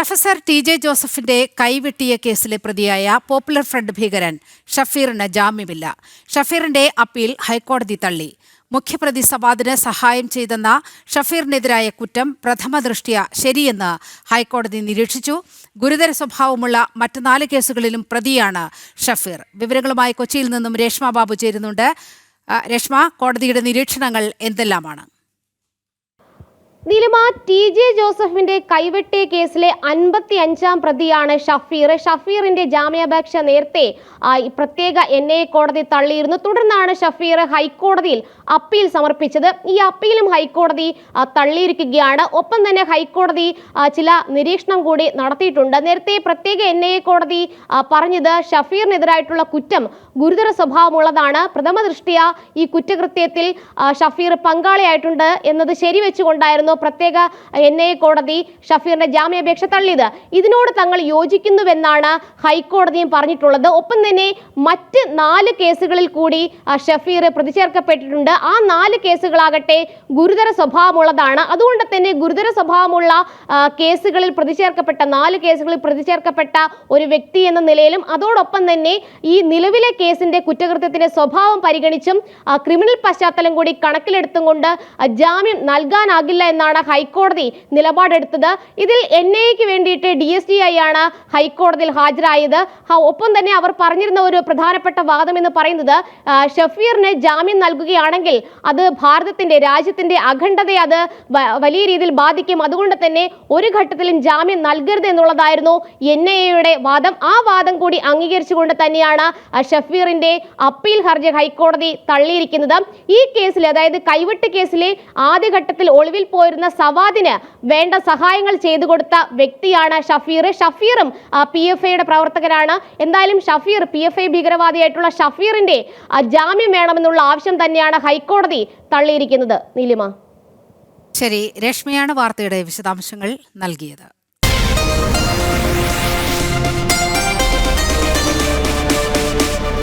Professor TJ. ജോസഫിന്റെ കൈവെട്ടിയ കേസിലെ പ്രതിയായ പോപ്പുലർ ഫ്രണ്ട് ഭീകരൻ ഷഫീറിന് ജാമ്യമില്ല. ഷഫീറിന്റെ അപ്പീൽ ഹൈക്കോടതി തള്ളി. മുഖ്യപ്രതി സവാദിന് സഹായം ചെയ്തെന്ന ഷഫീറിനെതിരായ കുറ്റം പ്രഥമദൃഷ്ട്യാ ശരിയെന്ന് ഹൈക്കോടതി നിരീക്ഷിച്ചു. ഗുരുതര സ്വഭാവമുള്ള മറ്റ് 4 കേസുകളിലും പ്രതിയാണ് ഷഫീർ. വിവരങ്ങളുമായി കൊച്ചിയിൽ നിന്നും രേഷ്മ ബാബു ചേരുന്നുണ്ട്. രേഷ്മ, കോടതിയുടെ നിരീക്ഷണങ്ങൾ എന്തെല്ലാമാണ്? നീലിമ, ടി.ജെ. ജോസഫിന്റെ കൈവെട്ടിയ കേസിലെ 55-ാം പ്രതിയാണ് ഷഫീർ. ഷഫീറിന്റെ ജാമ്യാപേക്ഷ നേരത്തെ പ്രത്യേക NIA കോടതി തള്ളിയിരുന്നു. തുടർന്നാണ് ഷഫീർ ഹൈക്കോടതിയിൽ അപ്പീൽ സമർപ്പിച്ചത്. ഈ അപ്പീലും ഹൈക്കോടതി തള്ളിയിരിക്കുകയാണ്. ഒപ്പം തന്നെ ഹൈക്കോടതി ചില നിരീക്ഷണം കൂടി നടത്തിയിട്ടുണ്ട്. നേരത്തെ പ്രത്യേക NIA കോടതി പറഞ്ഞത് ഷഫീറിനെതിരായിട്ടുള്ള കുറ്റം ഗുരുതര സ്വഭാവമുള്ളതാണ്. പ്രഥമ ദൃഷ്ട്യാ ഈ കുറ്റകൃത്യത്തിൽ ഷഫീർ പങ്കാളിയായിട്ടുണ്ട് എന്നത് ശരിവെച്ചുകൊണ്ടായിരുന്നു പ്രത്യേക NIA കോടതി ഷഫീറിന്റെ ജാമ്യാപേക്ഷ തള്ളിയത്. ഇതിനോട് തങ്ങൾ യോജിക്കുന്നുവെന്നാണ് ഹൈക്കോടതിയും പറഞ്ഞിട്ടുള്ളത്. ഒപ്പം തന്നെ മറ്റ് 4 കേസുകളിൽ കൂടി ഷഫീർ പ്രതി ചേർക്കപ്പെട്ടിട്ടുണ്ട്. ആ 4 കേസുകളാകട്ടെ ഗുരുതര സ്വഭാവമുള്ളതാണ്. അതുകൊണ്ട് തന്നെ ഗുരുതര സ്വഭാവമുള്ള കേസുകളിൽ പ്രതി ചേർക്കപ്പെട്ട 4 കേസുകളിൽ പ്രതി ചേർക്കപ്പെട്ട ഒരു വ്യക്തി എന്ന നിലയിലും അതോടൊപ്പം തന്നെ ഈ നിലവിലെ കേസിന്റെ കുറ്റകൃത്യത്തിന്റെ സ്വഭാവം പരിഗണിച്ചും ക്രിമിനൽ പശ്ചാത്തലം കൂടി കണക്കിലെടുത്തും കൊണ്ട് ജാമ്യം നൽകാനാകില്ല എന്നാണ് ഹൈക്കോടതി നിലപാടെടുത്തത്. ഇതിൽ NIAക്ക് വേണ്ടിയിട്ട് DSTI ആണ് ഹൈക്കോടതിയിൽ ഹാജരായത്. ഒപ്പം തന്നെ അവർ പറഞ്ഞിരുന്ന ഒരു പ്രധാനപ്പെട്ട വാദം എന്ന് പറയുന്നത് ഷഫീറിന് ജാമ്യം നൽകുകയാണെങ്കിൽ അത് രാജ്യത്തിന്റെ അഖണ്ഡതയെ അത് വലിയ രീതിയിൽ ബാധിക്കും. അതുകൊണ്ട് തന്നെ ഒരു ഘട്ടത്തിലും ജാമ്യം നൽകരുത് എന്നുള്ളതായിരുന്നു NIAയുടെ വാദം. ആ വാദം കൂടി അംഗീകരിച്ചുകൊണ്ട് തന്നെയാണ് ഷഫീറിന്റെ അപ്പീൽ ഹർജി ഹൈക്കോടതി തള്ളിയിരിക്കുന്നത്. ഈ കേസിൽ, അതായത് കൈവെട്ട് കേസിലെ ആദ്യഘട്ടത്തിൽ ഒളിവിൽ പോയിരുന്ന സവാദിന് വേണ്ട സഹായങ്ങൾ ചെയ്തു കൊടുത്ത വ്യക്തിയാണ് ഷഫീർ. ഷഫീറും PFIയുടെ പ്രവർത്തകരാണ്. എന്തായാലും ഷഫീർ, PFI ഭീകരവാദിയായിട്ടുള്ള ഷഫീറിന്റെ ജാമ്യം വേണമെന്നുള്ള ആവശ്യം തന്നെയാണ് ഹൈക്കോടതി തള്ളിയിരിക്കുന്നത്. നീലിമ, ശരി. രശ്മിയാണ് വാർത്തയുടെ വിശദാംശങ്ങൾ നൽകിയത്.